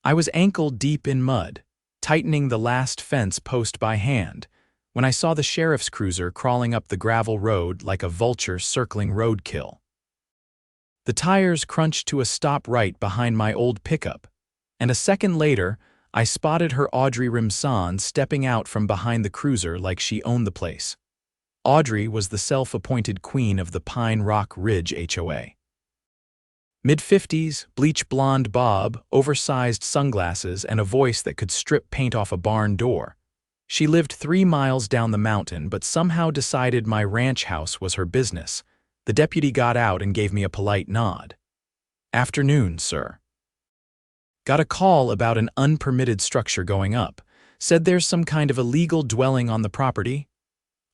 I was ankle-deep in mud, tightening the last fence post by hand, when I saw the sheriff's cruiser crawling up the gravel road like a vulture circling roadkill. The tires crunched to a stop right behind my old pickup, and a second later, I spotted her Audrey Remson stepping out from behind the cruiser like she owned the place. Audrey was the self-appointed queen of the Pine Rock Ridge HOA. Mid-50s, bleach blonde bob, oversized sunglasses, and a voice that could strip paint off a barn door. She lived 3 miles down the mountain but somehow decided my ranch house was her business. The deputy got out and gave me a polite nod. "Afternoon, sir." Got a call about an unpermitted structure going up. Said there's some kind of illegal dwelling on the property.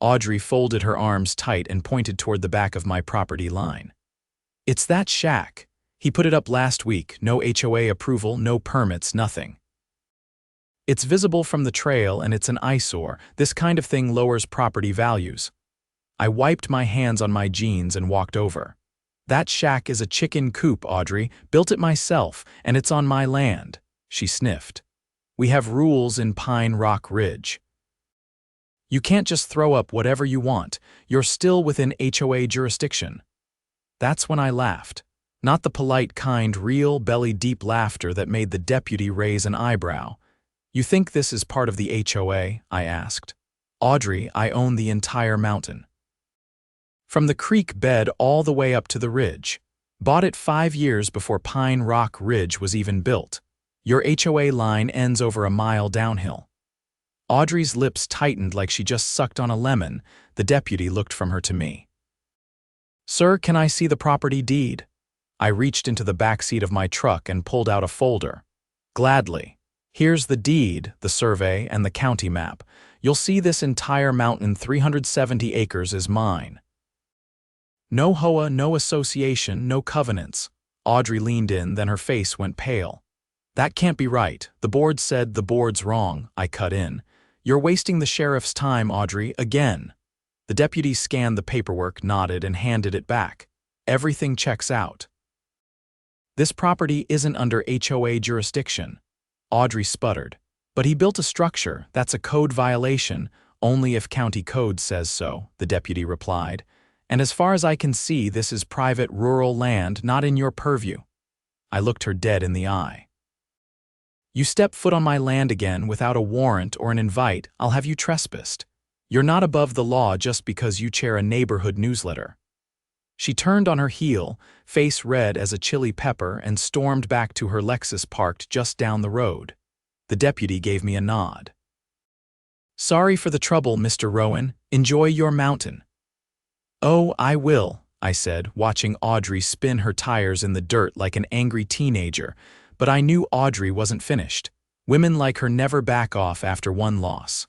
Audrey folded her arms tight and pointed toward the back of my property line. "It's that shack. He put it up last week. No HOA approval, no permits, nothing. It's visible from the trail and it's an eyesore. This kind of thing lowers property values." I wiped my hands on my jeans and walked over. "That shack is a chicken coop, Audrey. Built it myself, and it's on my land." She sniffed. "We have rules in Pine Rock Ridge. You can't just throw up whatever you want. You're still within HOA jurisdiction." That's when I laughed. Not the polite, kind, real, belly-deep laughter that made the deputy raise an eyebrow. "You think this is part of the HOA?" I asked. "Audrey, I own the entire mountain. From the creek bed all the way up to the ridge. Bought it 5 years before Pine Rock Ridge was even built. Your HOA line ends over a mile downhill." Audrey's lips tightened like she just sucked on a lemon. The deputy looked from her to me. "Sir, can I see the property deed?" I reached into the back seat of my truck and pulled out a folder. "Gladly. Here's the deed, the survey, and the county map. You'll see this entire mountain, 370 acres, is mine. No HOA, no association, no covenants." Audrey leaned in, then her face went pale. "That can't be right. The board said the board's wrong," I cut in. "You're wasting the sheriff's time, Audrey, again." The deputy scanned the paperwork, nodded, and handed it back. "Everything checks out. This property isn't under HOA jurisdiction." Audrey sputtered. "But he built a structure. That's a code violation. Only if county code says so," the deputy replied. "And as far as I can see, this is private rural land, not in your purview." I looked her dead in the eye. "You step foot on my land again without a warrant or an invite, I'll have you trespassed. You're not above the law just because you chair a neighborhood newsletter." She turned on her heel, face red as a chili pepper, and stormed back to her Lexus parked just down the road. The deputy gave me a nod. "Sorry for the trouble, Mr. Rowen. Enjoy your mountain." "Oh, I will," I said, watching Audrey spin her tires in the dirt like an angry teenager, but I knew Audrey wasn't finished. Women like her never back off after one loss.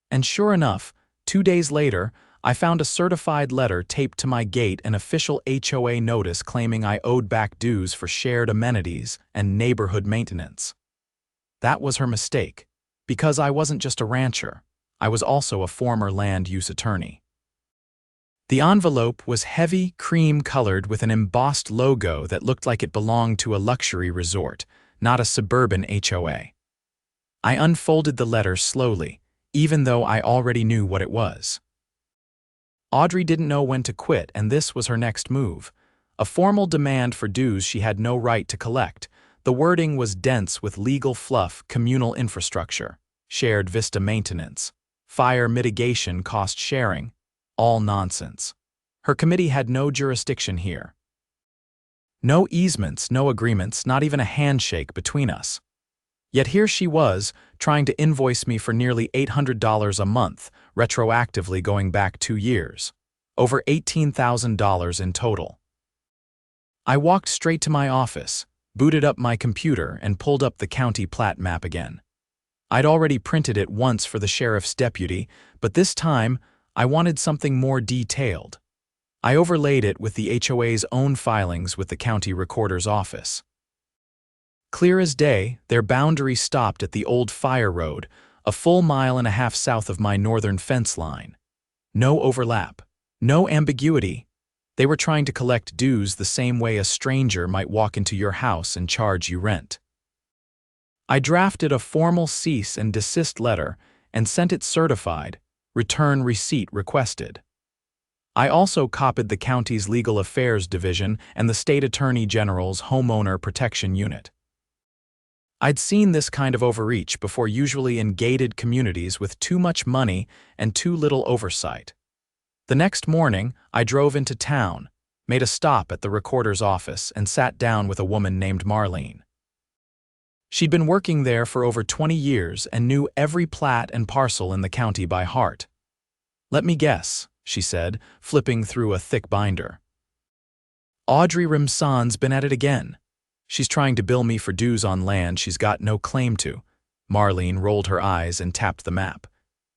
And sure enough, 2 days later, I found a certified letter taped to my gate, an official HOA notice claiming I owed back dues for shared amenities and neighborhood maintenance. That was her mistake, because I wasn't just a rancher, I was also a former land use attorney. The envelope was heavy, cream-colored with an embossed logo that looked like it belonged to a luxury resort, not a suburban HOA. I unfolded the letter slowly, even though I already knew what it was. Audrey didn't know when to quit, and this was her next move. A formal demand for dues she had no right to collect. The wording was dense with legal fluff: communal infrastructure, shared vista maintenance, fire mitigation cost sharing. All nonsense. Her committee had no jurisdiction here. No easements, no agreements, not even a handshake between us. Yet here she was, trying to invoice me for nearly $800 a month, retroactively going back 2 years. Over $18,000 in total. I walked straight to my office, booted up my computer, and pulled up the county plat map again. I'd already printed it once for the sheriff's deputy, but this time, I wanted something more detailed. I overlaid it with the HOA's own filings with the county recorder's office. Clear as day, their boundary stopped at the old fire road, a full 1.5 miles south of my northern fence line. No overlap, no ambiguity. They were trying to collect dues the same way a stranger might walk into your house and charge you rent. I drafted a formal cease and desist letter and sent it certified, return receipt requested. I also copied the county's Legal Affairs Division and the State Attorney General's Homeowner Protection Unit. I'd seen this kind of overreach before, usually in gated communities with too much money and too little oversight. The next morning, I drove into town, made a stop at the recorder's office, and sat down with a woman named Marlene. She'd been working there for over 20 years and knew every plat and parcel in the county by heart. "Let me guess," she said, flipping through a thick binder. "Audrey Remson's been at it again. She's trying to bill me for dues on land she's got no claim to." Marlene rolled her eyes and tapped the map.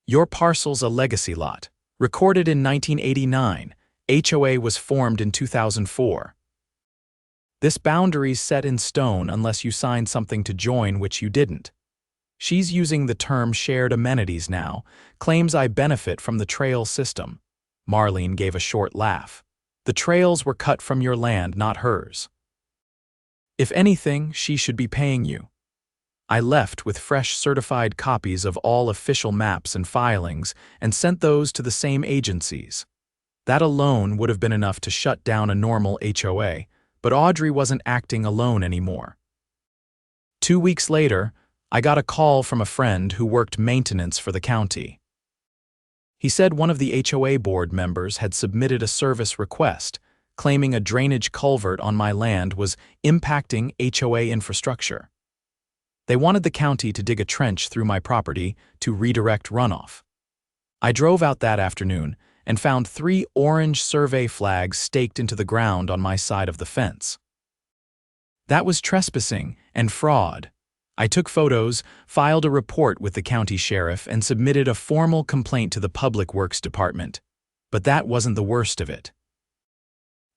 "Your parcel's a legacy lot. Recorded in 1989, HOA was formed in 2004. This boundary's set in stone unless you signed something to join, which you didn't. She's using the term shared amenities now, claims I benefit from the trail system." Marlene gave a short laugh. "The trails were cut from your land, not hers. If anything, she should be paying you." I left with fresh certified copies of all official maps and filings and sent those to the same agencies. That alone would have been enough to shut down a normal HOA, but Audrey wasn't acting alone anymore. 2 weeks later, I got a call from a friend who worked maintenance for the county. He said one of the HOA board members had submitted a service request, claiming a drainage culvert on my land was impacting HOA infrastructure. They wanted the county to dig a trench through my property to redirect runoff. I drove out that afternoon and found 3 orange survey flags staked into the ground on my side of the fence. That was trespassing and fraud. I took photos, filed a report with the county sheriff, and submitted a formal complaint to the Public Works Department. But that wasn't the worst of it.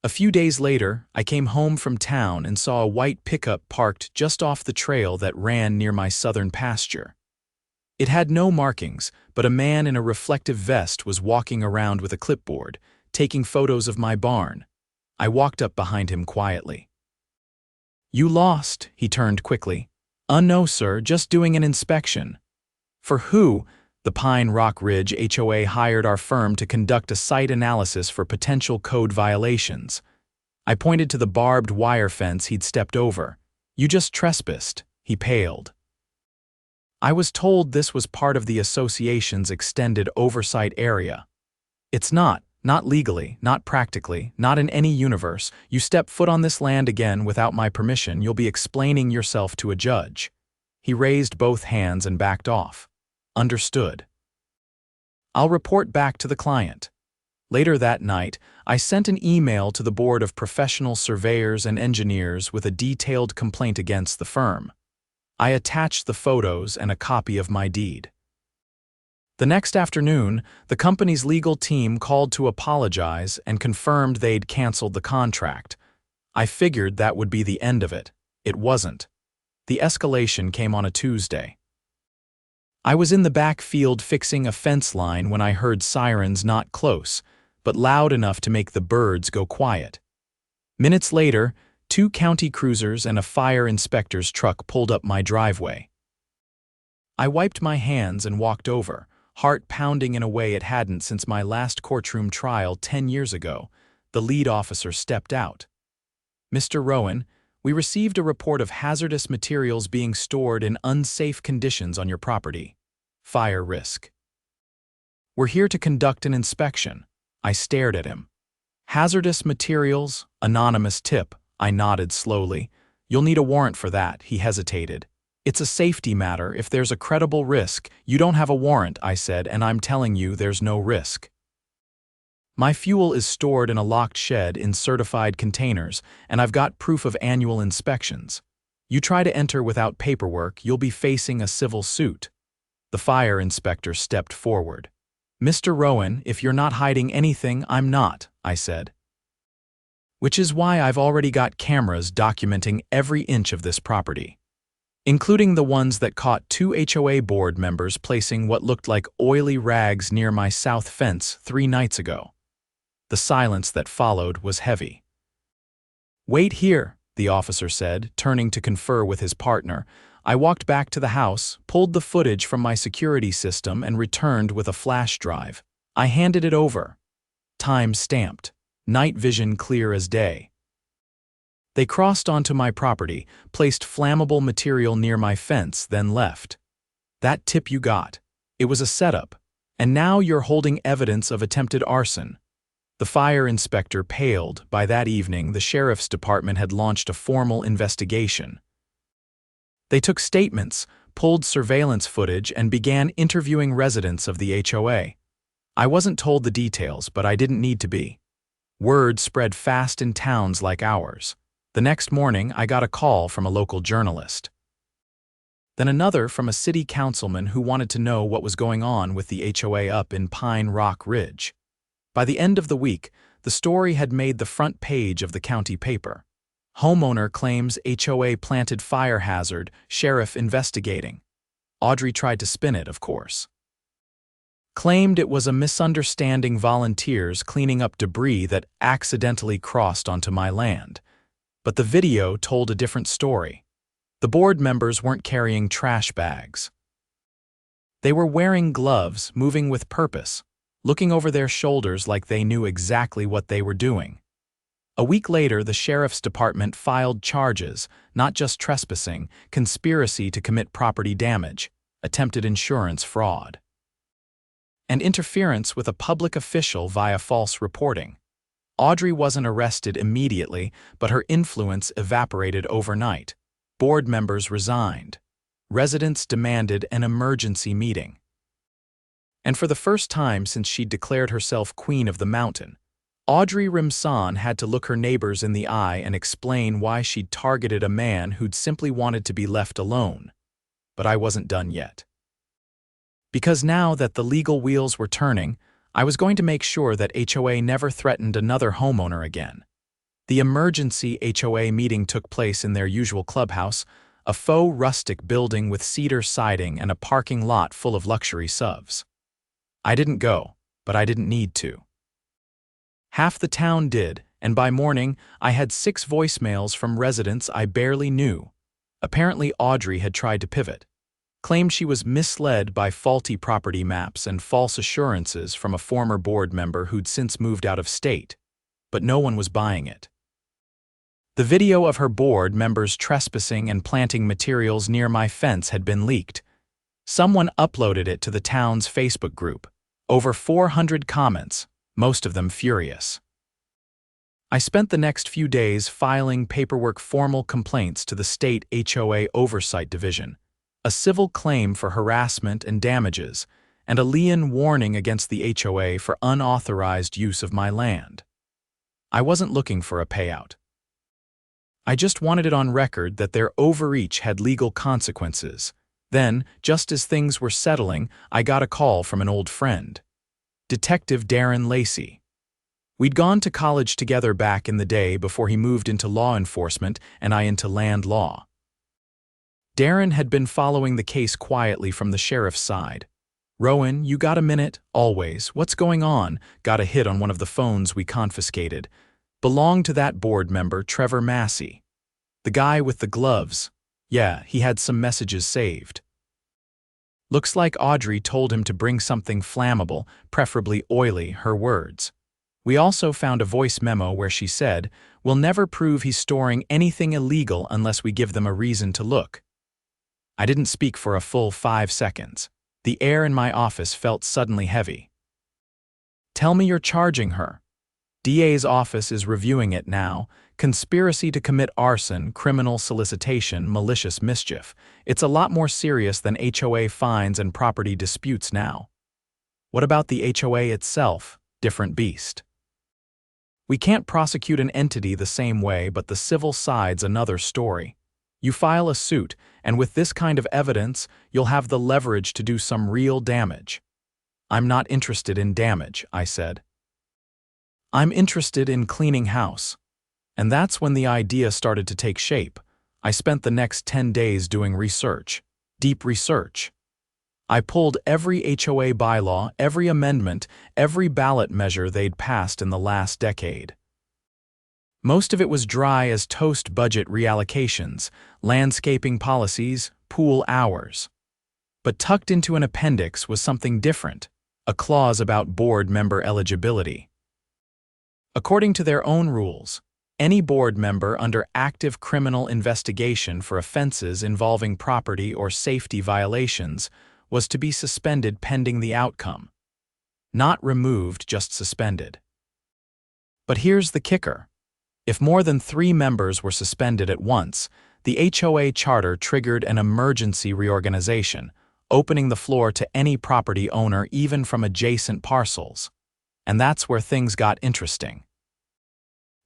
A few days later, I came home from town and saw a white pickup parked just off the trail that ran near my southern pasture. It had no markings, but a man in a reflective vest was walking around with a clipboard, taking photos of my barn. I walked up behind him quietly. "You lost," he turned quickly. "No, sir, just doing an inspection." "For who?" "The Pine Rock Ridge HOA hired our firm to conduct a site analysis for potential code violations." I pointed to the barbed wire fence he'd stepped over. "You just trespassed." He paled. "I was told this was part of the association's extended oversight area." "It's not legally, not practically, not in any universe. You step foot on this land again without my permission, you'll be explaining yourself to a judge." He raised both hands and backed off. "Understood. I'll report back to the client." Later that night, I sent an email to the Board of Professional Surveyors and Engineers with a detailed complaint against the firm. I attached the photos and a copy of my deed. The next afternoon, the company's legal team called to apologize and confirmed they'd canceled the contract. I figured that would be the end of it. It wasn't. The escalation came on a Tuesday. I was in the back field fixing a fence line when I heard sirens not close, but loud enough to make the birds go quiet. Minutes later, 2 county cruisers and a fire inspector's truck pulled up my driveway. I wiped my hands and walked over, heart pounding in a way it hadn't since my last courtroom trial 10 years ago. The lead officer stepped out. "Mr. Rowen, we received a report of hazardous materials being stored in unsafe conditions on your property. Fire risk. We're here to conduct an inspection." I stared at him. "Hazardous materials, anonymous tip." I nodded slowly. "You'll need a warrant for that." He hesitated. "It's a safety matter. If there's a credible risk." "You don't have a warrant," I said, "and I'm telling you there's no risk. My fuel is stored in a locked shed in certified containers, and I've got proof of annual inspections. You try to enter without paperwork, you'll be facing a civil suit." The fire inspector stepped forward. "Mr. Rowen, if you're not hiding anything, I'm not," I said. "Which is why I've already got cameras documenting every inch of this property, including the ones that caught 2 HOA board members placing what looked like oily rags near my south fence 3 nights ago." The silence that followed was heavy. "Wait here," the officer said, turning to confer with his partner. I walked back to the house, pulled the footage from my security system, and returned with a flash drive. I handed it over. Time stamped. Night vision clear as day. They crossed onto my property, placed flammable material near my fence, then left. That tip you got. It was a setup. And now you're holding evidence of attempted arson. The fire inspector paled. By that evening, the sheriff's department had launched a formal investigation. They took statements, pulled surveillance footage, and began interviewing residents of the HOA. I wasn't told the details, but I didn't need to be. Word spread fast in towns like ours. The next morning, I got a call from a local journalist. Then another from a city councilman who wanted to know what was going on with the HOA up in Pine Rock Ridge. By the end of the week, the story had made the front page of the county paper. Homeowner claims HOA planted fire hazard, sheriff investigating. Audrey tried to spin it, of course. Claimed it was a misunderstanding, volunteers cleaning up debris that accidentally crossed onto my land. But the video told a different story. The board members weren't carrying trash bags. They were wearing gloves, moving with purpose, looking over their shoulders like they knew exactly what they were doing. A week later, the sheriff's department filed charges, not just trespassing, conspiracy to commit property damage, attempted insurance fraud, and interference with a public official via false reporting. Audrey wasn't arrested immediately, but her influence evaporated overnight. Board members resigned. Residents demanded an emergency meeting. And for the first time since she'd declared herself queen of the mountain, Audrey Remson had to look her neighbors in the eye and explain why she'd targeted a man who'd simply wanted to be left alone. But I wasn't done yet. Because now that the legal wheels were turning, I was going to make sure that HOA never threatened another homeowner again. The emergency HOA meeting took place in their usual clubhouse, a faux rustic building with cedar siding and a parking lot full of luxury SUVs. I didn't go, but I didn't need to. Half the town did, and by morning, I had 6 voicemails from residents I barely knew. Apparently, Audrey had tried to pivot, claimed she was misled by faulty property maps and false assurances from a former board member who'd since moved out of state, but no one was buying it. The video of her board members trespassing and planting materials near my fence had been leaked. Someone uploaded it to the town's Facebook group. Over 400 comments, most of them furious. I spent the next few days filing paperwork, formal complaints to the state HOA Oversight Division, a civil claim for harassment and damages, and a lien warning against the HOA for unauthorized use of my land. I wasn't looking for a payout. I just wanted it on record that their overreach had legal consequences. Then, just as things were settling, I got a call from an old friend, Detective Darren Lacey. We'd gone to college together back in the day before he moved into law enforcement and I into land law. Darren had been following the case quietly from the sheriff's side. "Rowen, you got a minute? Always. What's going on?" Got a hit on one of the phones we confiscated. Belonged to that board member, Trevor Massey. The guy with the gloves. Yeah, he had some messages saved. Looks like Audrey told him to bring something flammable, preferably oily, her words. We also found a voice memo where she said, "We'll never prove he's storing anything illegal unless we give them a reason to look." I didn't speak for a full 5 seconds. The air in my office felt suddenly heavy. "Tell me you're charging her." DA's office is reviewing it now. Conspiracy to commit arson, criminal solicitation, malicious mischief. It's a lot more serious than HOA fines and property disputes now. What about the HOA itself? Different beast. We can't prosecute an entity the same way, but the civil side's another story. You file a suit, and with this kind of evidence, you'll have the leverage to do some real damage. "I'm not interested in damage," I said. "I'm interested in cleaning house." And that's when the idea started to take shape. I spent the next 10 days doing research, deep research. I pulled every HOA bylaw, every amendment, every ballot measure they'd passed in the last decade. Most of it was dry as toast: budget reallocations, landscaping policies, pool hours. But tucked into an appendix was something different, a clause about board member eligibility. According to their own rules, any board member under active criminal investigation for offenses involving property or safety violations was to be suspended pending the outcome. Not removed, just suspended. But here's the kicker. If more than 3 members were suspended at once, the HOA charter triggered an emergency reorganization, opening the floor to any property owner even from adjacent parcels. And that's where things got interesting.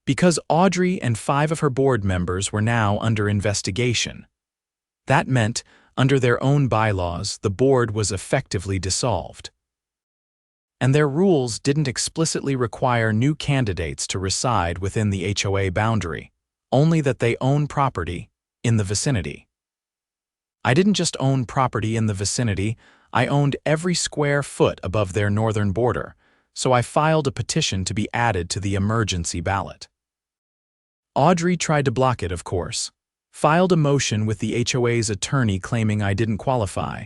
Because Audrey and 5 of her board members were now under investigation. That meant, under their own bylaws, the board was effectively dissolved. And their rules didn't explicitly require new candidates to reside within the HOA boundary, only that they own property in the vicinity. I didn't just own property in the vicinity, I owned every square foot above their northern border, so I filed a petition to be added to the emergency ballot. Audrey tried to block it, of course, filed a motion with the HOA's attorney claiming I didn't qualify,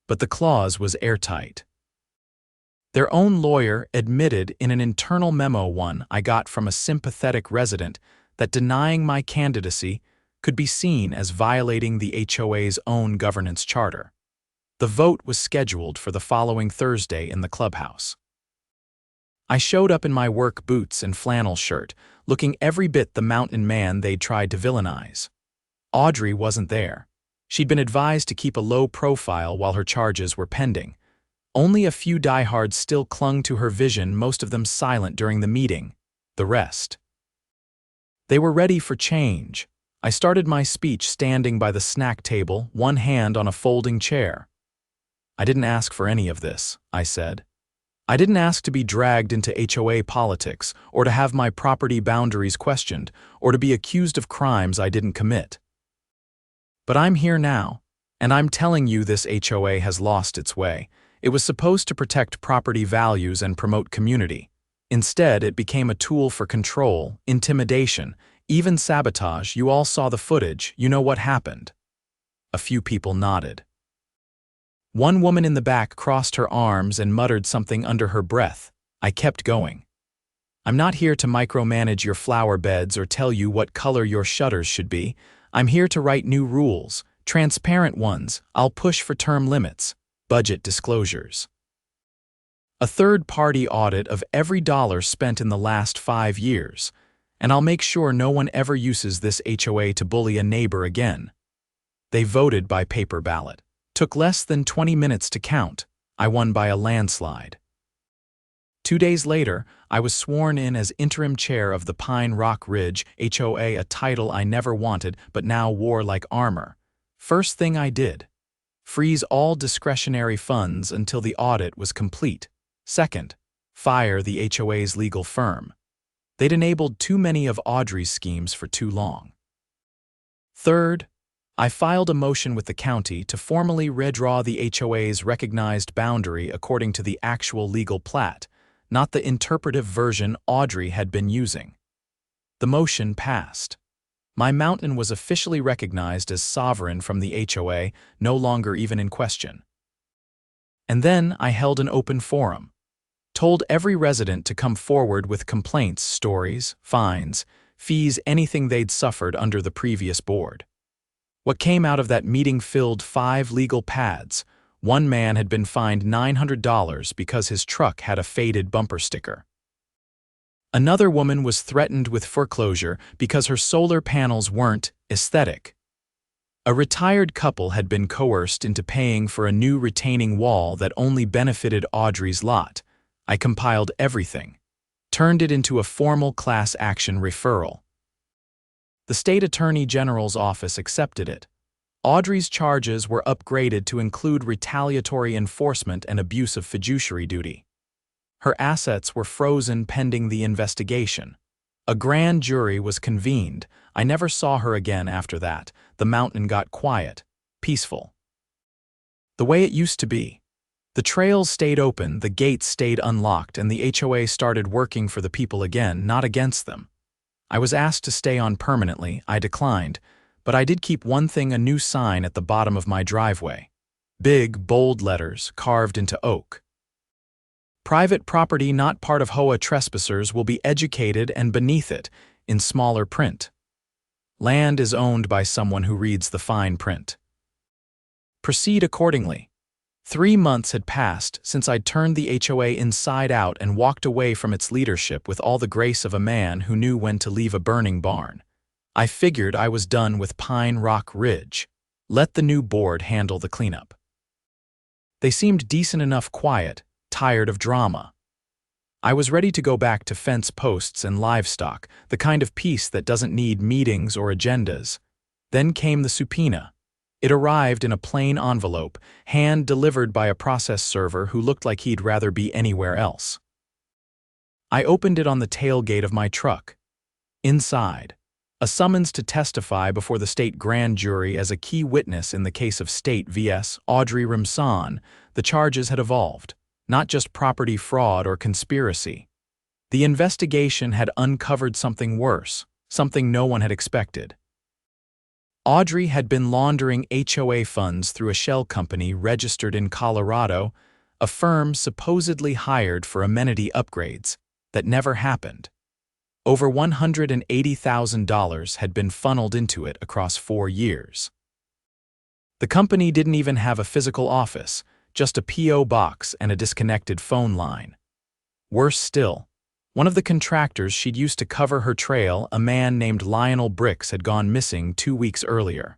but the clause was airtight. Their own lawyer admitted in an internal memo I got from a sympathetic resident that denying my candidacy could be seen as violating the HOA's own governance charter. The vote was scheduled for the following Thursday in the clubhouse. I showed up in my work boots and flannel shirt, looking every bit the mountain man they'd tried to villainize. Audrey wasn't there. She'd been advised to keep a low profile while her charges were pending. Only a few diehards still clung to her vision, most of them silent during the meeting. The rest. They were ready for change. I started my speech standing by the snack table, one hand on a folding chair. I didn't ask for any of this, I said. I didn't ask to be dragged into HOA politics, or to have my property boundaries questioned, or to be accused of crimes I didn't commit. But I'm here now, and I'm telling you this HOA has lost its way. It was supposed to protect property values and promote community. Instead, it became a tool for control, intimidation, even sabotage. You all saw the footage, you know what happened. A few people nodded. One woman in the back crossed her arms and muttered something under her breath. I kept going. I'm not here to micromanage your flower beds or tell you what color your shutters should be. I'm here to write new rules, transparent ones. I'll push for term limits, budget disclosures. A third-party audit of every dollar spent in the last 5 years, and I'll make sure no one ever uses this HOA to bully a neighbor again. They voted by paper ballot. Took less than 20 minutes to count. I won by a landslide. 2 days later, I was sworn in as interim chair of the Pine Rock Ridge HOA, a title I never wanted but now wore like armor. First thing I did, freeze all discretionary funds until the audit was complete. Second, fire the HOA's legal firm. They'd enabled too many of Audrey's schemes for too long. Third, I filed a motion with the county to formally redraw the HOA's recognized boundary according to the actual legal plat, not the interpretive version Audrey had been using. The motion passed. My mountain was officially recognized as sovereign from the HOA, no longer even in question. And then I held an open forum. Told every resident to come forward with complaints, stories, fines, fees, anything they'd suffered under the previous board. What came out of that meeting filled 5 legal pads. One man had been fined $900 because his truck had a faded bumper sticker. Another woman was threatened with foreclosure because her solar panels weren't aesthetic. A retired couple had been coerced into paying for a new retaining wall that only benefited Audrey's lot. I compiled everything, turned it into a formal class action referral. The state attorney general's office accepted it. Audrey's charges were upgraded to include retaliatory enforcement and abuse of fiduciary duty. Her assets were frozen pending the investigation. A grand jury was convened. I never saw her again after that. The mountain got quiet, peaceful. The way it used to be. The trails stayed open, the gates stayed unlocked, and the HOA started working for the people again, not against them. I was asked to stay on permanently. I declined, but I did keep one thing: a new sign at the bottom of my driveway. Big, bold letters carved into oak. Private property not part of HOA trespassers will be educated, and beneath it, in smaller print, land is owned by someone who reads the fine print. Proceed accordingly. 3 months had passed since I'd turned the HOA inside out and walked away from its leadership with all the grace of a man who knew when to leave a burning barn. I figured I was done with Pine Rock Ridge. Let the new board handle the cleanup. They seemed decent enough, quiet, tired of drama. I was ready to go back to fence posts and livestock, the kind of peace that doesn't need meetings or agendas. Then came the subpoena. It arrived in a plain envelope, hand-delivered by a process server who looked like he'd rather be anywhere else. I opened it on the tailgate of my truck. Inside, a summons to testify before the state grand jury as a key witness in the case of State vs. Audrey Remson. The charges had evolved, not just property fraud or conspiracy. The investigation had uncovered something worse, something no one had expected. Audrey had been laundering HOA funds through a shell company registered in Colorado, a firm supposedly hired for amenity upgrades that never happened. Over $180,000 had been funneled into it across 4 years. The company didn't even have a physical office, just a P.O. box and a disconnected phone line. Worse still, one of the contractors she'd used to cover her trail, a man named Lionel Bricks, had gone missing 2 weeks earlier.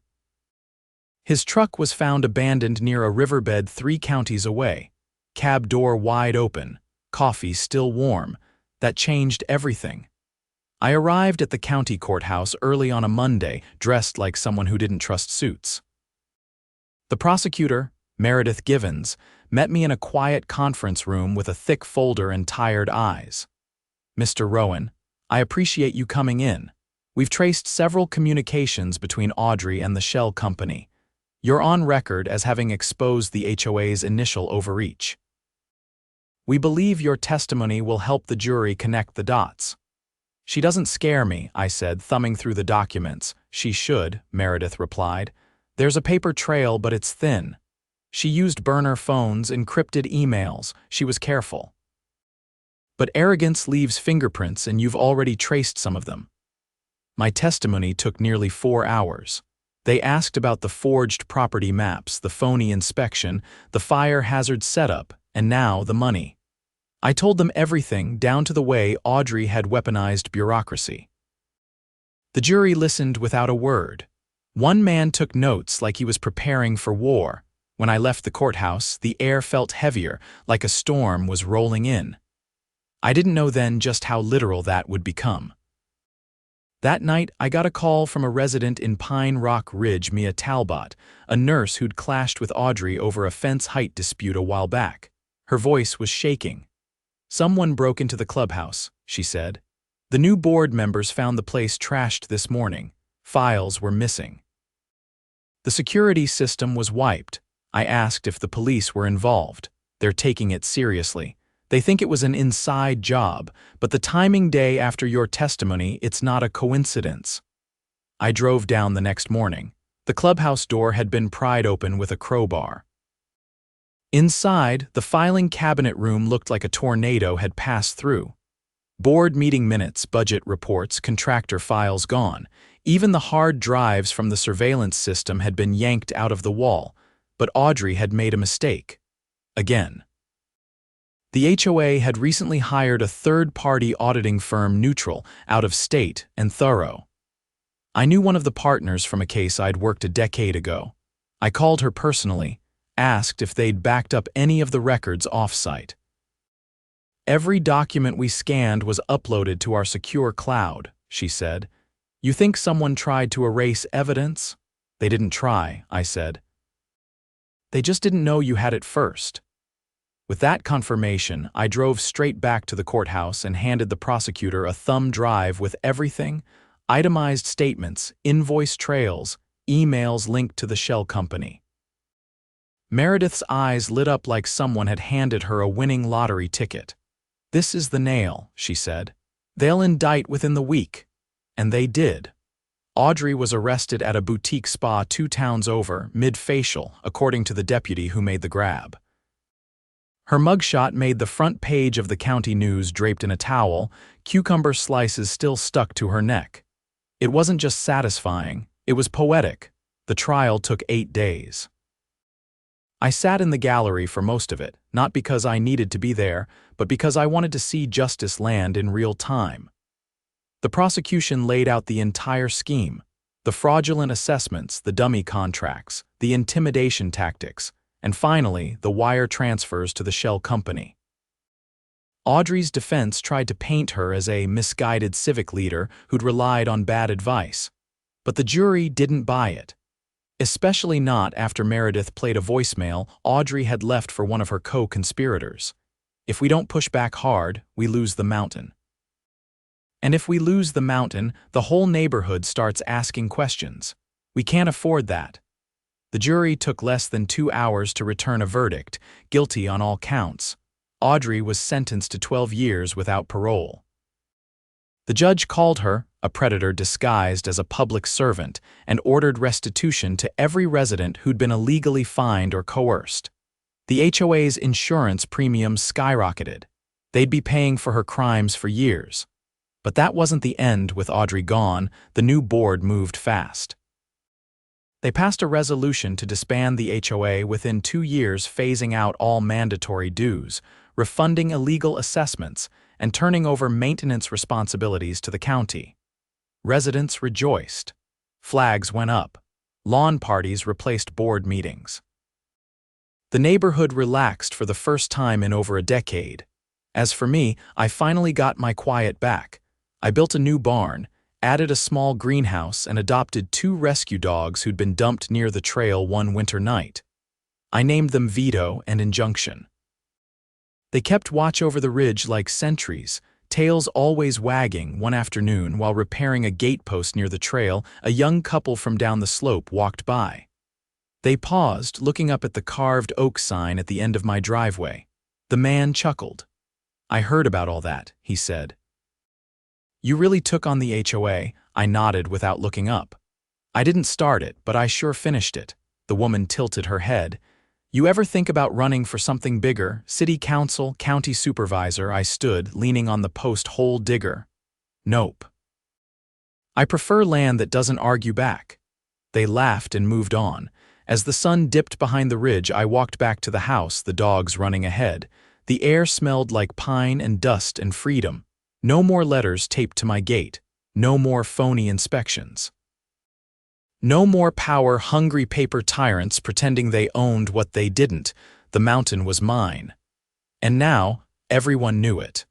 His truck was found abandoned near a riverbed 3 counties away, cab door wide open, coffee still warm. That changed everything. I arrived at the county courthouse early on a Monday, dressed like someone who didn't trust suits. The prosecutor, Meredith Givens, met me in a quiet conference room with a thick folder and tired eyes. "Mr. Rowen, I appreciate you coming in. We've traced several communications between Audrey and the shell company. You're on record as having exposed the HOA's initial overreach. We believe your testimony will help the jury connect the dots." "She doesn't scare me," I said, thumbing through the documents. "She should," Meredith replied. "There's a paper trail, but it's thin. She used burner phones, encrypted emails. She was careful. But arrogance leaves fingerprints, and you've already traced some of them." My testimony took nearly 4 hours. They asked about the forged property maps, the phony inspection, the fire hazard setup, and now the money. I told them everything, down to the way Audrey had weaponized bureaucracy. The jury listened without a word. One man took notes like he was preparing for war. When I left the courthouse, the air felt heavier, like a storm was rolling in. I didn't know then just how literal that would become. That night, I got a call from a resident in Pine Rock Ridge, Mia Talbot, a nurse who'd clashed with Audrey over a fence height dispute a while back. Her voice was shaking. "Someone broke into the clubhouse," she said. "The new board members found the place trashed this morning. Files were missing. The security system was wiped. I asked if the police were involved. They're taking it seriously. They think it was an inside job, but the timing day after your testimony, it's not a coincidence." I drove down the next morning. The clubhouse door had been pried open with a crowbar. Inside, the filing cabinet room looked like a tornado had passed through. Board meeting minutes, budget reports, contractor files gone. Even the hard drives from the surveillance system had been yanked out of the wall, but Audrey had made a mistake. Again. The HOA had recently hired a third-party auditing firm, neutral, out of state, and thorough. I knew one of the partners from a case I'd worked a decade ago. I called her personally, asked if they'd backed up any of the records off-site. "Every document we scanned was uploaded to our secure cloud," she said. "You think someone tried to erase evidence?" "They didn't try," I said. "They just didn't know you had it first." With that confirmation, I drove straight back to the courthouse and handed the prosecutor a thumb drive with everything: itemized statements, invoice trails, emails linked to the shell company. Meredith's eyes lit up like someone had handed her a winning lottery ticket. "This is the nail," she said. "They'll indict within the week." And they did. Audrey was arrested at a boutique spa 2 towns over, mid-facial, according to the deputy who made the grab. Her mugshot made the front page of the county news draped in a towel, cucumber slices still stuck to her neck. It wasn't just satisfying, it was poetic. The trial took 8 days. I sat in the gallery for most of it, not because I needed to be there, but because I wanted to see justice land in real time. The prosecution laid out the entire scheme: the fraudulent assessments, the dummy contracts, the intimidation tactics, and finally, the wire transfers to the shell company. Audrey's defense tried to paint her as a misguided civic leader who'd relied on bad advice. But the jury didn't buy it. Especially not after Meredith played a voicemail Audrey had left for one of her co-conspirators. If we don't push back hard, we lose the mountain. And if we lose the mountain, the whole neighborhood starts asking questions. We can't afford that. The jury took less than 2 hours to return a verdict, guilty on all counts. Audrey was sentenced to 12 years without parole. The judge called her a predator disguised as a public servant and ordered restitution to every resident who'd been illegally fined or coerced. The HOA's insurance premiums skyrocketed. They'd be paying for her crimes for years. But that wasn't the end. With Audrey gone, the new board moved fast. They passed a resolution to disband the HOA within 2 years, phasing out all mandatory dues, refunding illegal assessments, and turning over maintenance responsibilities to the county. Residents rejoiced. Flags went up. Lawn parties replaced board meetings. The neighborhood relaxed for the first time in over a decade. As for me, I finally got my quiet back. I built a new barn, added a small greenhouse, and adopted 2 rescue dogs who'd been dumped near the trail one winter night. I named them Vito and Injunction. They kept watch over the ridge like sentries, tails always wagging. One afternoon, while repairing a gatepost near the trail, a young couple from down the slope walked by. They paused, looking up at the carved oak sign at the end of my driveway. The man chuckled. "I heard about all that," he said. "You really took on the HOA," I nodded without looking up. "I didn't start it, but I sure finished it." The woman tilted her head. "You ever think about running for something bigger? City council, county supervisor?" I stood, leaning on the post hole digger. "Nope. I prefer land that doesn't argue back." They laughed and moved on. As the sun dipped behind the ridge, I walked back to the house, the dogs running ahead. The air smelled like pine and dust and freedom. No more letters taped to my gate. No more phony inspections. No more power-hungry paper tyrants pretending they owned what they didn't. The mountain was mine. And now, everyone knew it.